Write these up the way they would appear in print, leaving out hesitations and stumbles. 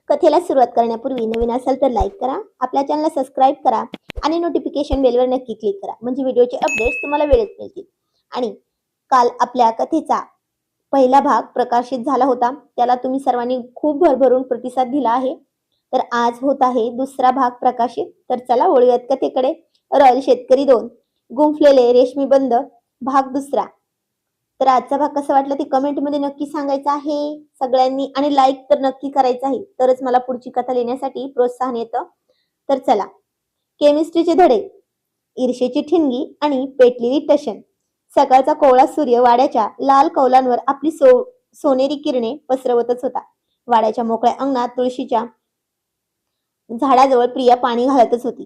कथेला सुरुवात करण्यापूर्वी नवीन असाल तर लाईक करा, आपल्या चॅनलला सबस्क्राईब करा आणि नोटिफिकेशन बेलवर नक्की क्लिक करा, म्हणजे व्हिडिओचे अपडेट्स तुम्हाला वेळेत मिळतील. आणि काल आपल्या कथेचा पहिला भाग प्रकाशित झाला होता, त्याला तुम्ही सर्वांनी खूप भरभरून प्रतिसाद दिला आहे. तर आज होत आहे दुसरा भाग प्रकाशित. तर चला वळूयात कथेकडे. रॉयल शेतकरी 2 गुंफलेले रेशमी बंद भाग दुसरा. तर आजचा भाग कसा वाटला ते कमेंट मध्ये नक्की सांगायचं आहे सगळ्यांनी, आणि लाईक तर नक्की करायचं आहे, तरच मला पुढची कथा लिहिण्यासाठी प्रोत्साहन येतं. तर चला. केमिस्ट्रीचे धडे, ईर्षेची ठिणगी आणि पेटलेली टशन. सकाळचा कोवळा सूर्य वाड्याच्या लाल कौलांवर आपली सोनेरी किरणे पसरवतच होता. वाड्याच्या मोकळ्या अंगणात तुळशीच्या झाडाजवळ प्रिया पाणी घालतच होती.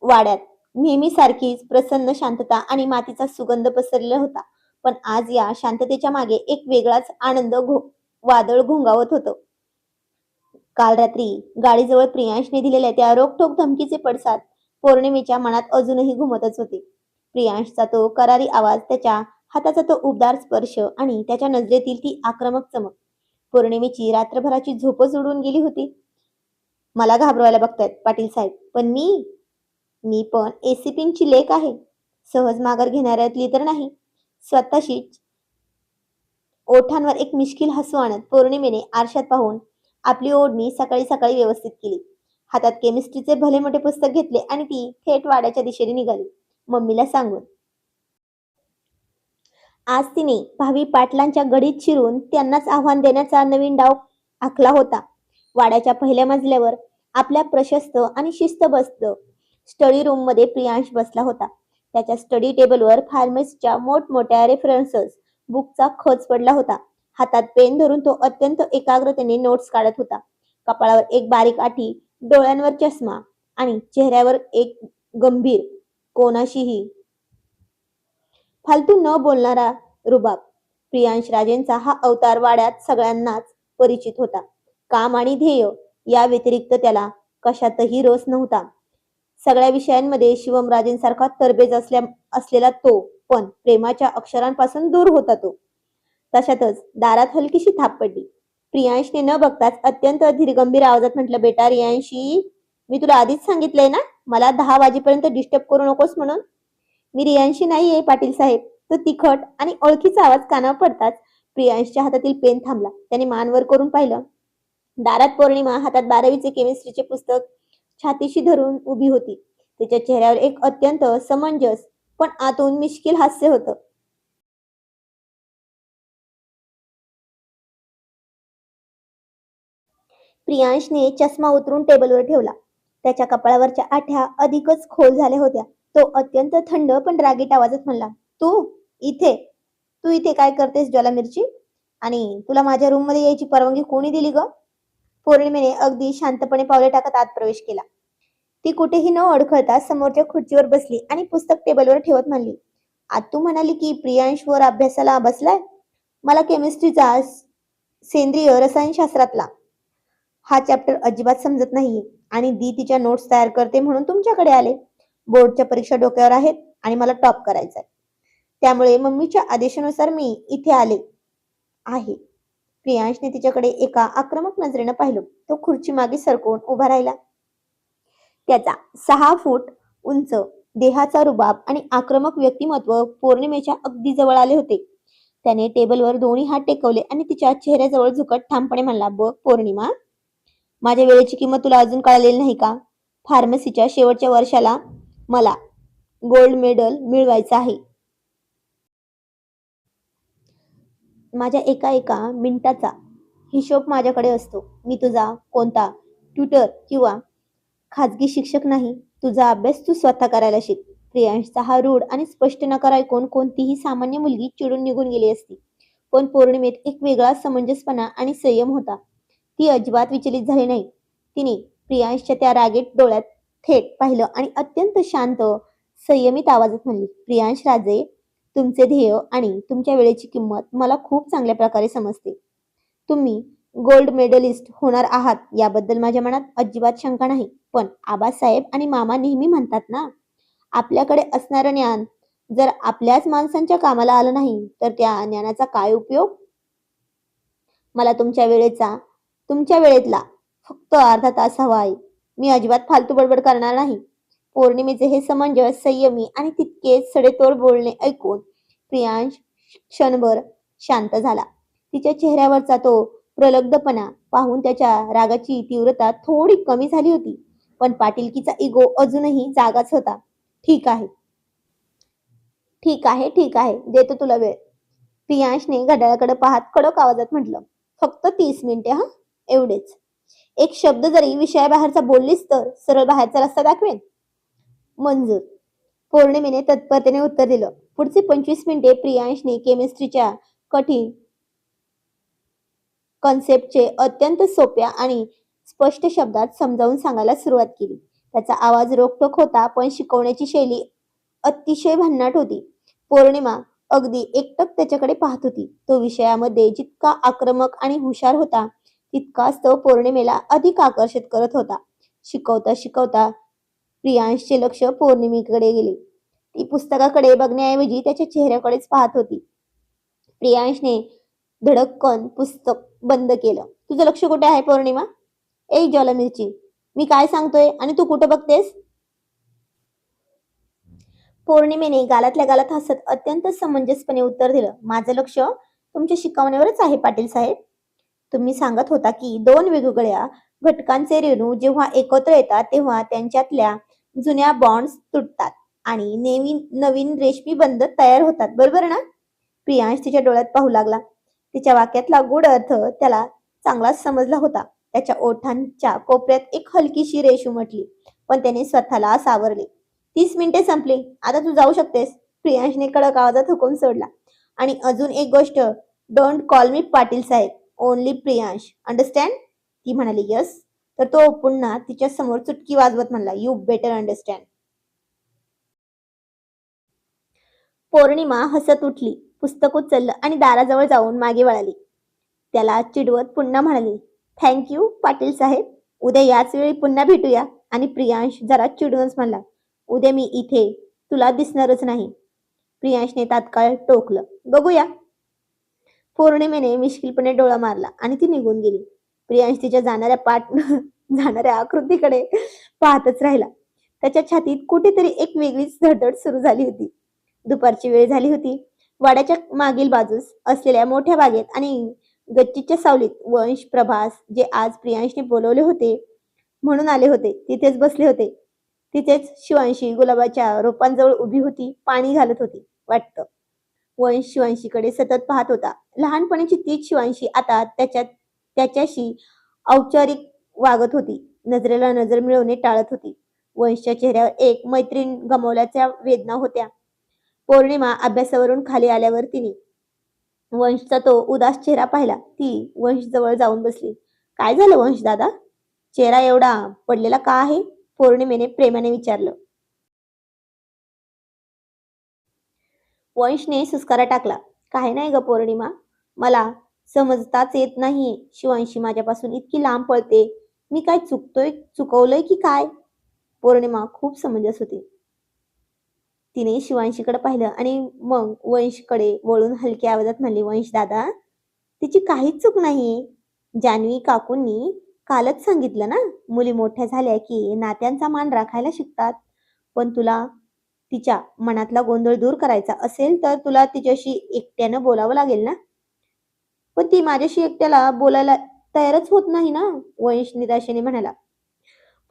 वाड्यात नेहमी सारखीच प्रसन्न शांतता आणि मातीचा सुगंध पसरलेला होता, पण आज या शांततेच्या मागे एक वेगळाच आनंद वादळ घोंगावत होतं. काल रात्री गाडीजवळ प्रियांशने दिलेल्या त्या रोखठोक धमकीचे पडसाद पौर्णिमेच्या मनात अजूनही घुमतच होते. प्रियांशचा तो करारी आवाज, त्याच्या हाताचा तो उबदार स्पर्श आणि त्याच्या नजरेतील ती आक्रमक चमक. पौर्णिमेची रात्रभराची झोपच उडून गेली होती. मला घाबरवायला बघतायत पाटील साहेब, पण मी पण एसीपींची लेक आहे. सहज माघार घेणाऱ्यातली तर नाही. स्वतःशीच ओठांवर एक मिश्किल हसू आणत पौर्णिमेने आरशात पाहून आपली ओढणी सकाळी सकाळी व्यवस्थित केली. हातात केमिस्ट्रीचे भले मोठे पुस्तक घेतले आणि ती थेट वाड्याच्या दिशेने निघाली, मम्मीला सांगून. आज तिने भावी पाटलांच्या गडीत शिरून त्यांनाच आव्हान देण्याचा नवीन डाव आखला होता. वाड्याच्या पहिल्या मजल्यावर आपल्या प्रशस्त आणि शिस्तबद्ध स्टडी रूम मध्ये प्रियांश बसला होता. त्याच्या स्टडी टेबलवर फार्मसीच्या मोठमोठ्या रेफरन्सेस बुकचा खच पडला होता. हातात पेन धरून तो अत्यंत एकाग्रतेने नोट्स काढत होता. कपाळावर एक बारीक आठी, डोळ्यांवर चष्मा आणि चेहऱ्यावर एक गंभीर, कोणाशीही फालतू न बोलणारा रुबाब. प्रियांश राजेंचा हा अवतार वाड्यात सगळ्यांनाच परिचित होता. काम आणि ध्येय या व्यतिरिक्त त्याला कशातही रस नव्हता. सगळ्या विषयांमध्ये शिवमराजेंसारखा तरबेज असलेला तो, पण प्रेमाच्या अक्षरांपासून दूर होता तो. तशातच दारात हलकीशी थाप पडली. प्रियांशने न बघताच अत्यंत धीरगंभीर आवाजात म्हटलं, बेटा रियांशी, मी तुला आधीच सांगितलंय ना, मला 10 वाजेपर्यंत डिस्टर्ब करू नकोस म्हणून. मी रियांशी नाहीये पाटील साहेब. तो तिखट आणि ओळखीचा आवाज कानावर पडताच प्रियांशच्या हातातील पेन थांबला. त्याने मान वर करून पाहिलं. दारात पौर्णिमा हातात 12वीचे केमिस्ट्रीचे पुस्तक छातीशी धरून उभी होती. तिच्या चेहऱ्यावर एक अत्यंत समंजस पण आतून मिश्किल हास्य होतं. प्रियांशने चष्मा उतरून टेबलवर ठेवला. त्याच्या कपाळावरच्या आठ्या अधिकच खोल झाल्या होत्या. तो अत्यंत थंड पण रागीट आवाजात म्हणला, इथे तू इथे काय करतेस ज्वाला मिरची? आणि तुला माझ्या रूम मध्ये यायची परवानगी कोणी दिली ग? पौर्णिमेने अगदी शांतपणे पावले टाकत आत प्रवेश केला. ती कुठेही न अडखळता समोरच्या खुर्चीवर बसली आणि पुस्तक टेबलवर ठेवत म्हणली, तू म्हणाली की प्रियांश वर अभ्यासाला बसलाय? मला केमिस्ट्रीचा सेंद्रिय रसायनशास्त्रातला हा चॅप्टर अजिबात समजत नाहीये, आणि दी तिच्या नोट्स तयार करते म्हणून तुमच्याकडे आले. बोर्डच्या परीक्षा डोक्यावर आहेत आणि मला टॉप करायचंय, त्यामुळे मम्मीच्या आदेशानुसार मी इथे आले आहे. प्रियांशने तिच्याकडे एका आक्रमक नजरेनं पाहिलं. तो खुर्ची मागे सरकवून उभा राहिला. त्याचा 6 फूट उंच देहाचा रुबाब आणि आक्रमक व्यक्तिमत्व पौर्णिमेच्या अगदी जवळ आले होते. त्याने टेबलवर दोन्ही हात टेकवले आणि तिच्या चेहऱ्याजवळ झुकत ठामपणे म्हणला, बघ पौर्णिमा, माझ्या वेळेची किंमत तुला अजून कळलेली नाही का? फार्मसीच्या शेवटच्या वर्षाला मला गोल्ड मेडल मिळवायचं आहे. माझ्या एका मिनिटाचा हिशोब माझ्याकडे असतो. मी तुझा कोणता ट्युटर किंवा खाजगी शिक्षक नाही. तुझा अभ्यास तू स्वतः करायला शिक. प्रियांशचा हा रूढ आणि स्पष्ट नकार ऐकून कोणतीही सामान्य मुलगी चिडून निघून गेली असती, पण पौर्णिमेत एक वेगळा समंजसपणा आणि संयम होता. ती अजिबात विचलित झाली नाही. तिने प्रियांशच्या त्या रागीट डोळ्यात थेट पाहिलं आणि अत्यंत शांत, संयमित आवाजात म्हणली, प्रियांश राजे, तुमचे ध्येय आणि तुमच्या वेळेची किंमत मला खूप चांगल्या प्रकारे समजते. तुम्ही गोल्ड मेडलिस्ट होणार आहात याबद्दल माझ्या मनात अजिबात शंका नाही. पण आबासाहेब आणि मामा नेहमी म्हणतात ना, आपल्याकडे असणारं ज्ञान जर आपल्याच माणसांच्या कामाला आलं नाही तर त्या ज्ञानाचा काय उपयोग? मला तुमच्या वेळेतला फक्त अर्धा तास हवा आहे. मी अजिबात फालतू बडबड करणार नाही. पौर्णिमेचे हे समंजस, संयमी आणि तितकेच सडेतोड बोलणे ऐकून प्रियांश क्षणभर शांत झाला. तिच्या चेहऱ्यावरचा तो प्रलब्धपणा पाहून त्याच्या रागाची तीव्रता थोडी कमी झाली होती. पण पाटीलकीचा इगो अजूनही जागाच होता. ठीक आहे, ठीक आहे, ठीक आहे, देतो तुला वेळ. प्रियांशने घड्याळाकडे पाहत कडक आवाजात म्हटलं. फक्त 30 मिनिटे हा, एवढेच. एक शब्द जरी विषयाबाहेरचा बोललीस तर सरळ बाहेरचा रस्ता दाखवेन. मंजूर. पौर्णिमेने तत्परतेने उत्तर दिलं. पुढचे 25 मिनिटे प्रियांशने केमिस्ट्रीच्या कठीण कन्सेप्टचे अत्यंत सोप्या आणि स्पष्ट शब्दात समजावून सांगायला सुरुवात केली. त्याचा आवाज रोखठोक होता, पण शिकवण्याची शैली अतिशय भन्नाट होती. पौर्णिमा अगदी एकटक त्याच्याकडे पाहत होती. तो विषयामध्ये जितका आक्रमक आणि हुशार होता, तितकाच तो पौर्णिमेला अधिक आकर्षित करत होता. शिकवता शिकवता प्रियांशचे लक्ष पौर्णिमेकडे गेले. ती पुस्तकाकडे बघण्याऐवजी त्याच्या चेहऱ्याकडेच पाहत होती. प्रियांशने धडक्कन पुस्तक बंद केलं. तुझं लक्ष कुठे आहे पौर्णिमा? ए ज्वालामिरची, मी काय सांगतोय आणि तू कुठं बघतेस? पौर्णिमेने गालातल्या गालात हसत अत्यंत समंजसपणे उत्तर दिलं. माझं लक्ष तुमच्या शिकवण्यावरच आहे पाटील साहेब. तुम्ही सांगत होता की दोन वेगवेगळ्या घटकांचे रेणू जेव्हा एकत्र येतात तेव्हा त्यांच्यातल्या जुन्या बॉन्ड्स तुटतात आणि नवीन रेशमी बंध तयार होतात, बरोबर ना? प्रियांश तिच्या डोळ्यात पाहू लागला. तिच्या वाक्यातला गूढ अर्थ त्याला चांगलाच समजला होता. त्याच्या ओठांच्या कोपऱ्यात एक हलकीशी रेष उमटली, पण त्याने स्वतःला सावरले. 30 मिनिटे संपली, आता तू जाऊ शकतेस. प्रियांशने कडक आवाजात हुकूम सोडला. आणि अजून एक गोष्ट, डोंट कॉल मी पाटील साहेब, ओनली प्रियांश, अंडरस्टँड? ती म्हणाली यस. तर तो पुन्हा तिच्या समोर चुटकी वाजवत म्हणला, यू बेटर अंडरस्टँड. पौर्णिमा हसत उठली, पुस्तक उचललं आणि दाराजवळ जाऊन मागे वळाली. त्याला चिडवत पुन्हा म्हणाली, थँक्यू पाटील साहेब, उद्या याच वेळी पुन्हा भेटूया. आणि प्रियांश जरा चिडूनच म्हणला, उद्या मी इथे तुला दिसणारच नाही. प्रियांशने तात्काळ टोकलं, बघूया. पौर्णिमेने मिश्किलपणे डोळा मारला आणि ती निघून गेली. प्रियांश तिच्या जाणाऱ्या आकृतीकडे पाहतच राहिला. त्याच्या छातीत कुठेतरी एक वेगळीच धडधड सुरू झाली होती. दुपारची वेळ झाली होती. वाड्याच्या मागील बाजूस असलेल्या मोठ्या बागेत आणि गच्चीच्या सावलीत वंश, प्रभास, जे आज प्रियांशने बोलवले होते म्हणून आले होते, तिथेच बसले होते. तिथेच शिवांशी गुलाबाच्या रोपांजवळ उभी होती, पाणी घालत होती वाटतं. वंश शिवांशीकडे सतत पाहत होता. लहानपणीची तीच शिवांशी आता त्याच्याशी औपचारिक वागत होती. नजरेला नजर मिळवणे टाळत होती. वंशच्या चेहऱ्यावर एक मैत्रीण गमावल्याच्या वेदना होत्या. पौर्णिमा अभ्यासावरून खाली आल्यावर तिने वंशचा तो उदास चेहरा पाहिला. ती वंश जवळ जाऊन बसली. काय झालं वंश दादा, चेहरा एवढा पडलेला का आहे? पौर्णिमेने प्रेमाने विचारलं. वंशने सुस्कारा टाकला. काय नाही ग पौर्णिमा, मला समजताच येत नाहीये. शिवांशी माझ्यापासून इतकी लांब पळते. मी काय चुकवलंय की काय? पौर्णिमा खूप समंजस होती. तिने शिवांशीकडे पाहिलं आणि मग वंशकडे वळून हलक्या आवाजात म्हणली, वंश दादा, तिची काहीच चूक नाहीये. जान्हवी काकूंनी कालच सांगितलं ना, मुली मोठ्या झाल्या की नात्यांचा मान राखायला शिकतात. पण तुला तिच्या मनातला गोंधळ दूर करायचा असेल तर तुला तिच्याशी एकट्यानं बोलावं लागेल ना. पण ती माझ्याशी एकट्याला बोलायला तयारच होत नाही ना, वंश निराशेने म्हणाला.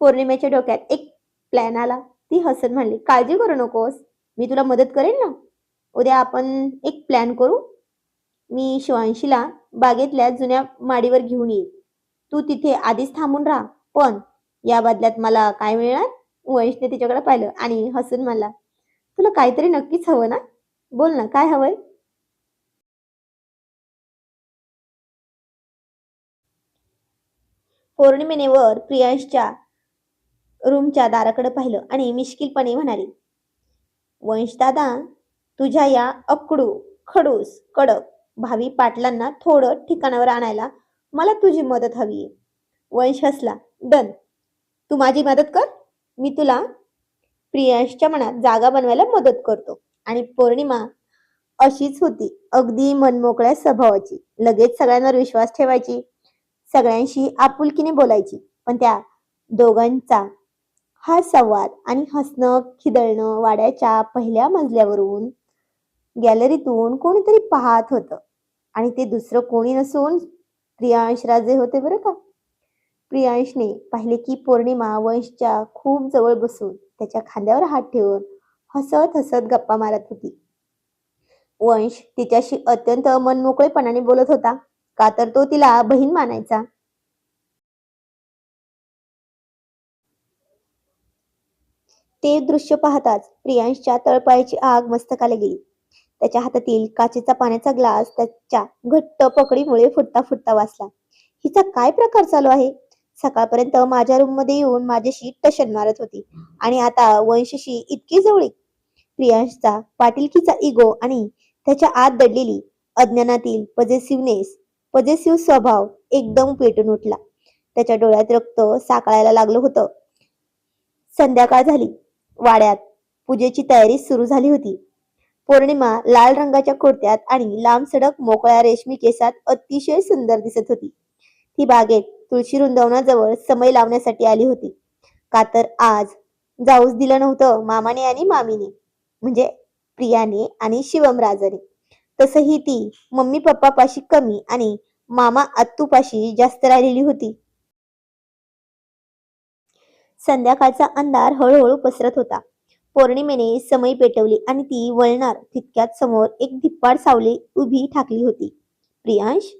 पौर्णिमेच्या डोक्यात एक प्लॅन आला. ती हसत म्हणली, काळजी करू नकोस, मी तुला मदत करेन ना. उद्या आपण एक प्लॅन करू. मी शिवांशीला बागेतल्या जुन्या माडीवर घेऊन येईल. तू तिथे आधीच थांबून राहा. पण या बदल्यात मला काय मिळणार? वंशने तिच्याकडे पाहिलं आणि हसून म्हणला, तुला काहीतरी नक्कीच हवं ना, बोल ना, काय हवंय? पौर्णिमेने वर प्रियांशच्या रूमच्या दाराकडे पाहिलं आणि मिश्किलपणे म्हणाली, वंश दादा, तुझ्या या अकडू खडूस कडक भावी पाटलांना थोडं ठिकाणावर आणायला मला तुझी मदत हवीये. वंश हसला, डन, तू माझी मदत कर, मी तुला प्रियांशच्या मनात जागा बनवायला मदत करतो. आणि पौर्णिमा अशीच होती, अगदी मनमोकळ्या स्वभावाची. लगेच सगळ्यांवर विश्वास ठेवायची, सगळ्यांशी आपुलकीने बोलायची. पण त्या दोघांचा हा संवाद आणि हसणं खिदळणं वाड्याच्या पहिल्या मजल्यावरून गॅलरीतून कोणीतरी पाहत होतं. आणि ते दुसरं कोणी नसून प्रियांश राजे होते बरं का. प्रियांशने पाहिले की पौर्णिमा वंशच्या खूप जवळ बसून त्याच्या खांद्यावर हात ठेवून हसत हसत गप्पा मारत होती. वंश तिच्याशी अत्यंत मनमोकळेपणाने बोलत होता, का तर तो तिला बहीण मानायचा. ते दृश्य पाहताच प्रियांशच्या तळपायाची आग मस्तकाला गेली. त्याच्या हातातील काचेचा पाण्याचा ग्लास त्याच्या घट्ट पकडीमुळे फुटता फुटता वाचला. हिचा काय प्रकार चालू आहे? सकाळपर्यंत माझ्या रूम मध्ये येऊन माझ्याशी टशन मारत होती आणि आता वंशशी इतकी जवळी. प्रियांशचा पाटीलकीचा इगो आणि त्याच्या आत दडलेली अज्ञानातील पजेसिव्ह स्वभाव एकदम पेटून उठला. त्याच्या डोळ्यात रक्त साकळायला लागलं होतं. संध्याकाळ झाली. वाड्यात पूजेची तयारी सुरू झाली होती. पौर्णिमा लाल रंगाच्या कुर्त्यात आणि लांब सडक मोकळ्या रेशमी केसात अतिशय सुंदर दिसत होती. ती बागेत तुळशी वृंदावनाजवळ समय लावण्यासाठी आली होती. का तर आज जाऊच दिलं नव्हतं मामाने आणि मामीने, म्हणजे प्रियाने आणि शिवमराजाने. तसही ती मम्मी पप्पा पाशी कमी आणि मामा आत्तूपाशी जास्त राहिलेली होती. संध्याकाळचा अंधार हळूहळू पसरत होता. पौर्णिमेने समई पेटवली आणि ती वळणार तितक्यात समोर एक धिप्पाड सावली उभी ठाकली होती. प्रियांश.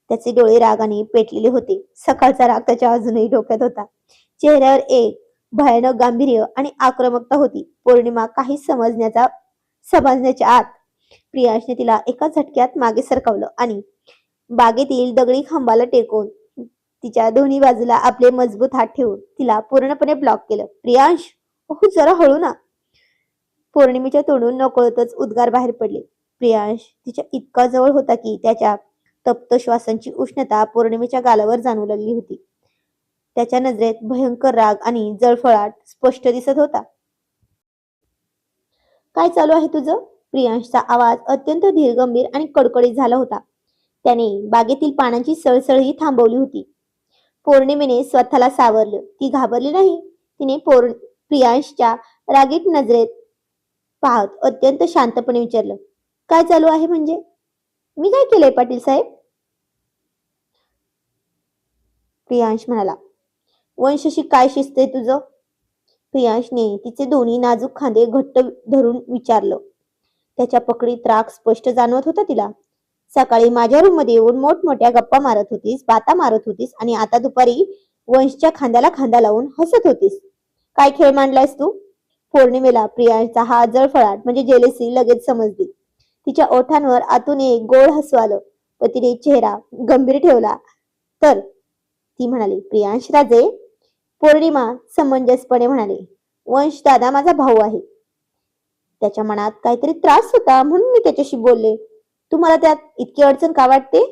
त्याचे डोळे रागाने पेटलेले होते. सकाळचा राग त्याच्या अजूनही डोक्यात होता. चेहऱ्यावर एक भयानक गांभीर्य आणि आक्रमकता होती. पौर्णिमा काही समजण्याच्या आत प्रियांशने तिला एका झटक्यात मागे सरकवलं आणि बागेतील दगडी खांबाला टेकून तिच्या दोन्ही बाजूला आपले मजबूत हात ठेवून तिला पूर्णपणे ब्लॉक केलं. प्रियांश, ओह जरा हळू ना. पौर्णिमेच्या तोंडून नकळतच उद्गार बाहेर पडले. प्रियांश तिच्या इतका जवळ होता की त्याच्या तप्त श्वासांची उष्णता पौर्णिमेच्या गालावर जाणवू लागली होती. त्याच्या नजरेत भयंकर राग आणि जळफळाट स्पष्ट दिसत होता. काय चालू आहे तुझं? प्रियांशचा आवाज अत्यंत धीरगंभीर आणि कडकडीत झाला होता. त्याने बागेतील पानांची सळसळही थांबवली होती. पौर्णिमेने स्वतःला सावरलं. ती घाबरली नाही. तिने प्रियांशच्या रागीट नजरेत पाहत अत्यंत शांतपणे विचारलं, काय चालू आहे म्हणजे? मी काय केलंय पाटील साहेब? प्रियांश म्हणाला, वंशशी काय शिस्त आहे तुझं? प्रियांशने तिचे दोन्ही नाजूक खांदे घट्ट धरून विचारलं. त्याच्या पकडीत राग स्पष्ट जाणवत होता तिला. सकाळी माझ्या रूम मध्ये येऊन मोठमोठ्या गप्पा मारत होतीस, बाता मारत होतीस आणि आता दुपारी वंशच्या खांद्याला खांदा लावून हसत होतीस. काय खेळ मांडलायस तू? पौर्णिमेला प्रियांशचा हा जळफळाट म्हणजे जेलेसी लगेच समजली. तिच्या ओठांवर आतून एक गोड हसू आलं, पण तिने चेहरा गंभीर ठेवला. तर ती म्हणाली, प्रियांश राजे. पौर्णिमा समंजसपणे म्हणाले, वंश दादा माझा भाऊ आहे. त्याच्या मनात काहीतरी त्रास होता म्हणून मी त्याच्याशी बोलले. तुम्हाला त्यात इतकी अडचण का वाटते?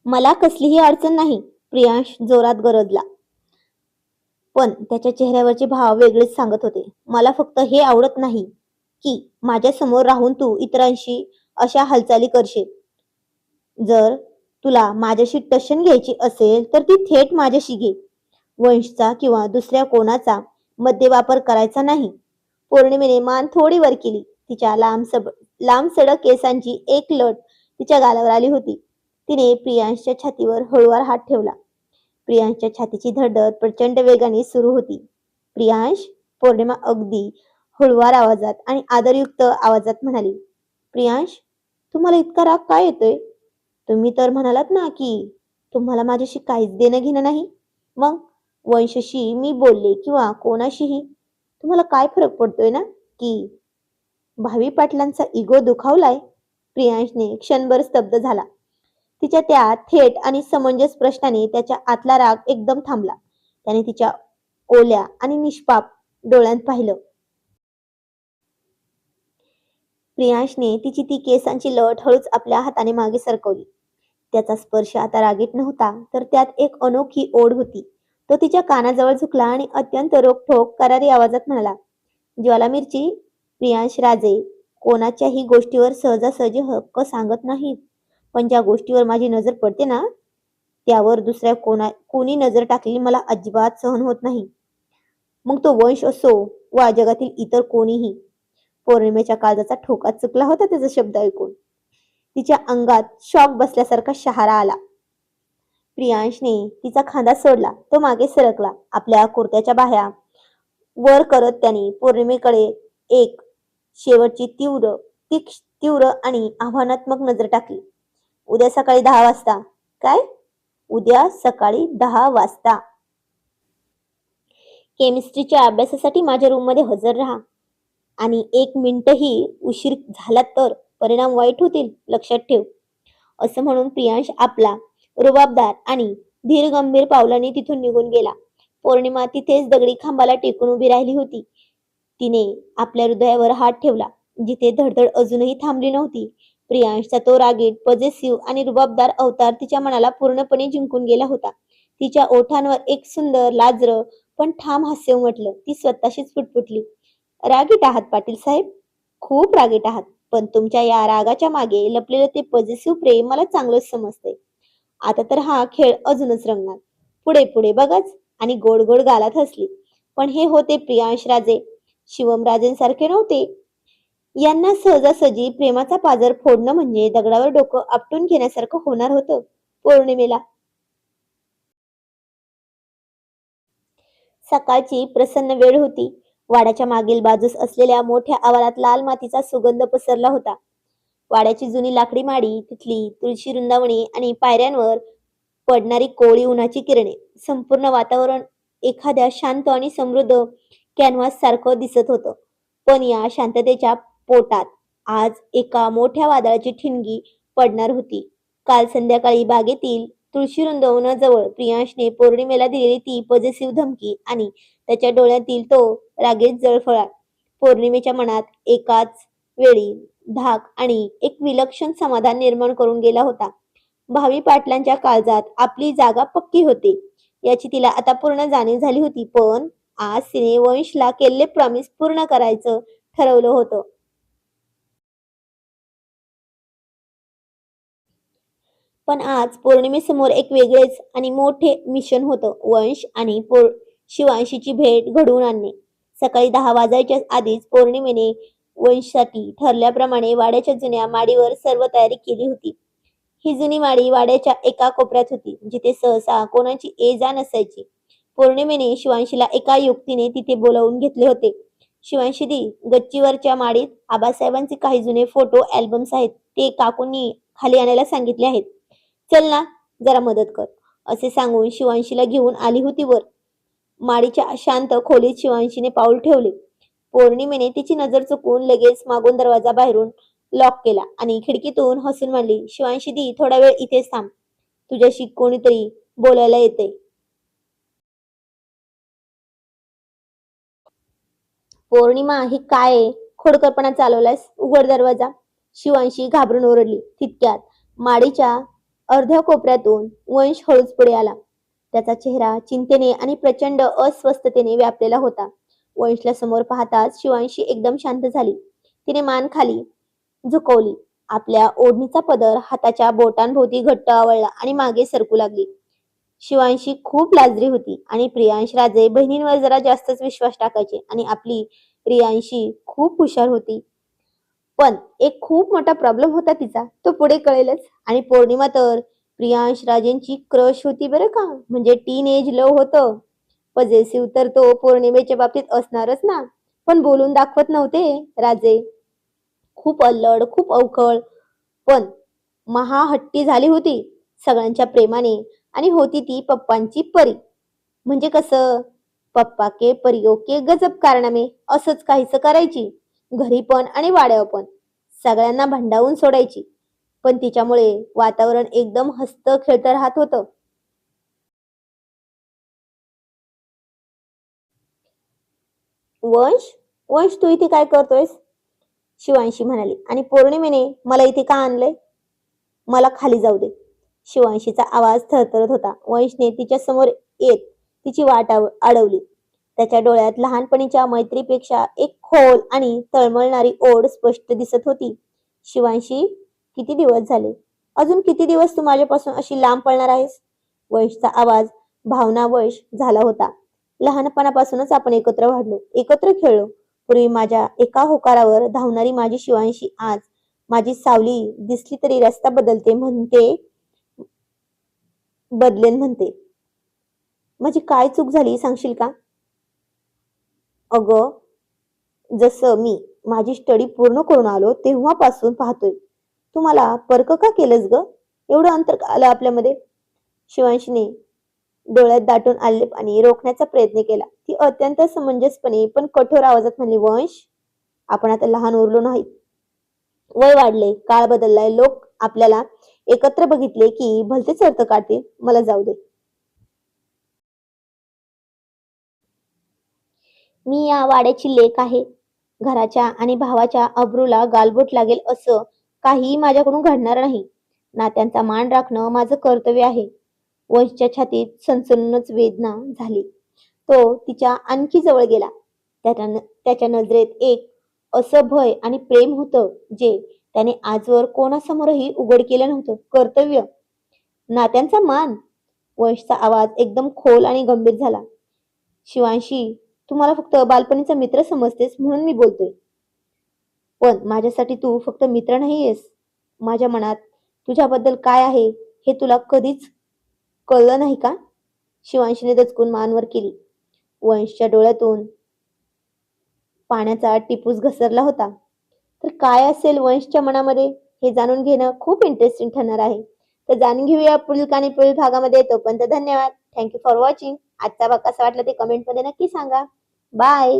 मला कसलीही अडचण नाही, प्रियांश जोरात गरजला. पण त्याच्या चेहऱ्यावरचे भाव वेगळेच सांगत होते. मला फक्त हे आवडत नाही की माझ्या समोर राहून तू इतरांशी अशा हालचाली करशील. जर तुला माझ्याशी टशन घ्यायची असेल तर ती थेट माझ्याशी घे. वंशचा किंवा दुसऱ्या कोणाचा मध्यवापर करायचा नाही. पौर्णिमेने मान थोडी वर केली. तिच्या लांब सडक केसांची एक लट तिच्या गालावर आली होती. तिने प्रियांशच्या छातीवर हळूवार हात ठेवला. प्रियांशच्या छातीची धडधड प्रचंड वेगाने सुरू होती. प्रियांश. पौर्णिमा अगदी हळुवार आवाजात आणि आदरयुक्त आवाजात म्हणाली, प्रियांश तुम्हाला इतका राग काय येतोय? तुम्ही तर म्हणालात ना की तुम्हाला माझ्याशी काहीच देणं घेणं नाही. मग वंशशी मी बोलले किंवा कोणाशीही तुम्हाला काय फरक पडतोय ना की भावी पाटलांचा इगो दुखावलाय? प्रियांशने क्षणभर स्तब्ध झाला. तिच्या त्या थेट आणि समंजस प्रश्नाने त्याच्या आतला राग एकदम थांबला. त्याने तिच्या ओल्या आणि निष्पाप डोळ्यांत पाहिलं. प्रियांशने तिची ती केसांची लट हळूच आपल्या हाताने मागे सरकवली. त्याचा स्पर्श आता रागीट नव्हता, तर त्यात एक अनोखी ओढ होती. तो तिच्या कानाजवळ झुकला आणि अत्यंत रोखठोक करारी आवाजात म्हणाला, ज्वाला मिरची. प्रियांश राजे कोणाच्याही गोष्टीवर सहजासहजी हक्क सांगत नाहीत, पण ज्या गोष्टीवर माझी नजर पडते ना त्यावर दुसऱ्या कोणी नजर टाकलेली मला अजिबात सहन होत नाही. मग तो वंश असो वा जगातील इतर कोणीही. पौर्णिमेच्या काळजाचा ठोका चुकला होता त्याचा शब्द ऐकून. तिच्या अंगात शॉक बसल्यासारखा शहारा आला. प्रियांशने तिचा खांदा सोडला. तो मागे सरकला. आपल्या कुर्त्याच्या बाह्या वर करत त्याने पौर्णिमेकडे एक शेवटची तीव्र आणि आव्हानात्मक नजर टाकली. उद्या सकाळी 10 वाजता. काय? उद्या सकाळी 10 वाजता केमिस्ट्रीच्या अभ्यासासाठी माझ्या रूम मध्ये हजर राहा. आणि 1 मिनिटही उशीर झाला तर परिणाम वाईट होतील, लक्षात ठेव. असं म्हणून प्रियांश आपला रुबाबदार आणि धीरगंभीर पावलांनी तिथून निघून गेला. पौर्णिमा तिथेच दगडी खांबाला टेकून उभी राहिली होती. तिने आपल्या हृदयावर हात ठेवला, जिथे धडधड अजूनही थांबली नव्हती. प्रियांशचा तो रागीट, पॉझेसिव्ह आणि रुबाबदार अवतार तिच्या मनाला पूर्णपणे जिंकून गेला होता. तिच्या ओठांवर एक सुंदर, लाजरं पण ठाम हास्य उमटलं. ती स्वतःशीच फुटफुटली. रागीट आहात पाटील साहेब, खूप रागीट आहात. पण तुमच्या या रागाच्या मागे लपलेलं ते पॉझिटिव्ह प्रेम मला चांगलंच समजते. आता तर हा खेळ अजूनच रंगणार. पुढे पुढे बघाच. आणि गोड गोड गालात हसली. पण हे होते प्रियांश राजे, शिवम राजेंसारखे नव्हते. यांना सहजासहजी प्रेमाचा पाजर फोडणं म्हणजे दगडावर डोकं आपटून घेण्यासारखं होणार होतं. पौर्णिमेला सकाळची प्रसन्न वेळ होती. वाड्याच्या मागील बाजूस असलेल्या मोठ्या आवारात लाल मातीचा सुगंध पसरला होता. वाड्याची जुनी लाकडी माडी, तिथली तुळशी वृंदावनी आणि पायऱ्यांवर पडणारी कोवळी उन्हाची किरणे, संपूर्ण वातावरण एखाद्या शांत आणि समृद्ध कॅनव्हास सारखं दिसत होतं. पण या शांततेच्या पोटात आज एका मोठ्या वादळाची ठिणगी पडणार होती. काल संध्याकाळी बागेतील तुळशी वृंदावनाजवळ प्रियांशने पौर्णिमेला दिलेली ती पॉझिटिव्ह धमकी आणि त्याच्या डोळ्यातील तो रागेत जळफळा पौर्णिमेच्या मनात एकाच वेळी धाक आणि एक विलक्षण समाधान निर्माण करून गेला होता. भावी पाटलांच्या काळजात आपली जागा पक्की होते याची तिला आता पूर्ण जाणीव झाली होती. पण आज तिने वंशला केलेले प्रॉमिस पूर्ण करायचं ठरवलं होतं. पण आज पौर्णिमेसमोर एक वेगळेच आणि मोठे मिशन होतं. वंश आणि शिवांशीची भेट घडवून आणणे. सकाळी 10 वाजायच्या आधीच पौर्णिमेने वंशसाठी ठरल्याप्रमाणे वाड्याच्या जुन्या माडीवर सर्व तयारी केली होती. ही जुनी माडी वाड्याच्या एका कोपऱ्यात होती, जिथे सहसा कोणाची ये जा नसायची. पौर्णिमेने शिवांशीला एका युक्तीने तिथे बोलावून घेतले होते. शिवांशी दी, गच्चीवरच्या माडीत आबासाहेबांचे काही जुने फोटो अल्बम्स आहेत, ते काकूंनी खाली आणायला सांगितले आहेत. चल ना, जरा मदत कर, असे सांगून शिवांशीला घेऊन आली होती वर. माडीच्या शांत खोलीत शिवांशीने पाऊल ठेवले. पौर्णिमेने तिची नजर चुकवून लगेच मागून दरवाजा बाहेरून लॉक केला आणि खिडकीतून हसून म्हणली, शिवांशी दी, थोडा वेळ इथेच थांब, तुझ्याशी कोणीतरी बोलायला येते. पौर्णिमा, ही काय खोडकरपणा चालवलायस? उघड दरवाजा, शिवांशी घाबरून ओरडली. तितक्यात माडीच्या अर्ध्या कोपऱ्यातून वंश हळूच पुढे आला. त्याचा चेहरा चिंतेने आणि प्रचंड अस्वस्थतेने व्यापलेला होता. वंशला समोर पाहताच शिवांशी एकदम शांत झाली. तिने मान खाली झुकवली. आपल्या ओढणीचा पदर हाताच्या बोटांभोवती घट्ट आवळला आणि मागे सरकू लागली. शिवांशी खूप लाजरी होती आणि प्रियांश राजे बहिणींवर जरा जास्तच विश्वास टाकायचे आणि आपली प्रियांशी खूप हुशार होती. पण एक खूप मोठा प्रॉब्लेम होता तिचा, तो पुढे कळेलच. आणि पौर्णिमा तर प्रियांश राजेंची क्रश होती बरं का, म्हणजे टीन एज लव्ह होतं. पॉझिटिव्ह तर तो पौर्णिमेच्या बाबतीत असणारच ना, पण बोलून दाखवत नव्हते राजे. खूप अल्लड, खूप अवखळ, पण महाहट्टी झाली होती सगळ्यांच्या प्रेमाने. आणि होती ती पप्पांची परी. म्हणजे कसं, पप्पा के परियों के गजब कारनामे असंच काहीच करायची. घरी पण आणि वाड्यावर पण सगळ्यांना भंडावून सोडायची. पण तिच्यामुळे वातावरण एकदम हस्त खेळत राहत होतं. वंश, वंश, तू इथे काय करतोयस? शिवांशी म्हणाली. आणि पौर्णिमेने मला इथे का आणलंय? मला खाली जाऊ दे. शिवांशीचा आवाज थरथरत होता. वंशने तिच्या समोर येत तिची वाट अडवली. त्याच्या डोळ्यात लहानपणीच्या मैत्रीपेक्षा एक खोल आणि तळमळणारी ओढ स्पष्ट दिसत होती. शिवांशी, किती दिवस झाले? अजून किती दिवस तू माझ्यापासून अशी लांब पळणार आहेस? वंशचा आवाज भावनावश झाला होता. लहानपणापासूनच आपण एकत्र वाढलो, एकत्र खेळलो. पूर्वी माझ्या एका होकारावर धावणारी माझी शिवांशी आज माझी सावली दिसली तरी रस्ता बदलते म्हणते, बदलेन म्हणते. माझी काय चूक झाली सांगशील का? अगं, जसं मी माझी स्टडी पूर्ण करून आलो तेव्हापासून पाहतोय. तू मला परक का केलंस ग? एवढं अंतर का आलं आपल्यामध्ये? शिवांशीने डोळ्यात दाटून आलेले पाणी रोखण्याचा प्रयत्न केला. ती अत्यंत समंजसपणे पण कठोर आवाजात म्हणली, वंश, आपण आता लहान उरलो नाही. वय वाढले, काळ बदललाय, लोक आपल्याला एकत्र बघितले की भलतेच अर्थ काढतील. मला जाऊ दे. मी या वाड्याची लेक आहे. घराच्या आणि भावाच्या अब्रूला गालबोट लागेल असं काहीही माझ्याकडून घडणार नाही. नात्यांचा मान राखणं माझं कर्तव्य आहे. वंशच्या छातीत सणसणूनच वेदना झाली. तो तिच्या आणखी जवळ गेला. त्याच्या नजरेत एक असं भय आणि प्रेम होतं जे त्याने आजवर कोणासमोरही उघड केलं नव्हतं. कर्तव्य, नात्यांचा मान. वंशचा आवाज एकदम खोल आणि गंभीर झाला. शिवांशी, तू मला फक्त बालपणीचा मित्र समजतेस म्हणून मी बोलतोय. पण माझ्यासाठी तू फक्त मित्र नाहीयेस. माझ्या मनात तुझ्याबद्दल काय आहे हे तुला कधीच कळलं नाही का? शिवांशीने दचकून मान वर केली. वंशच्या डोळ्यातून पाण्याचा टिपूस घसरला होता. तर काय असेल वंशच्या मनामध्ये हे जाणून घेणं खूप इंटरेस्टिंग ठरणार आहे. तर जाणून घेऊया पुढील आणि पुढील भागामध्ये. तोपर्यंत धन्यवाद. Thank you for watching. आजचा भाग कसा वाटला ते कमेंट मध्ये नक्की सांगा. बाय.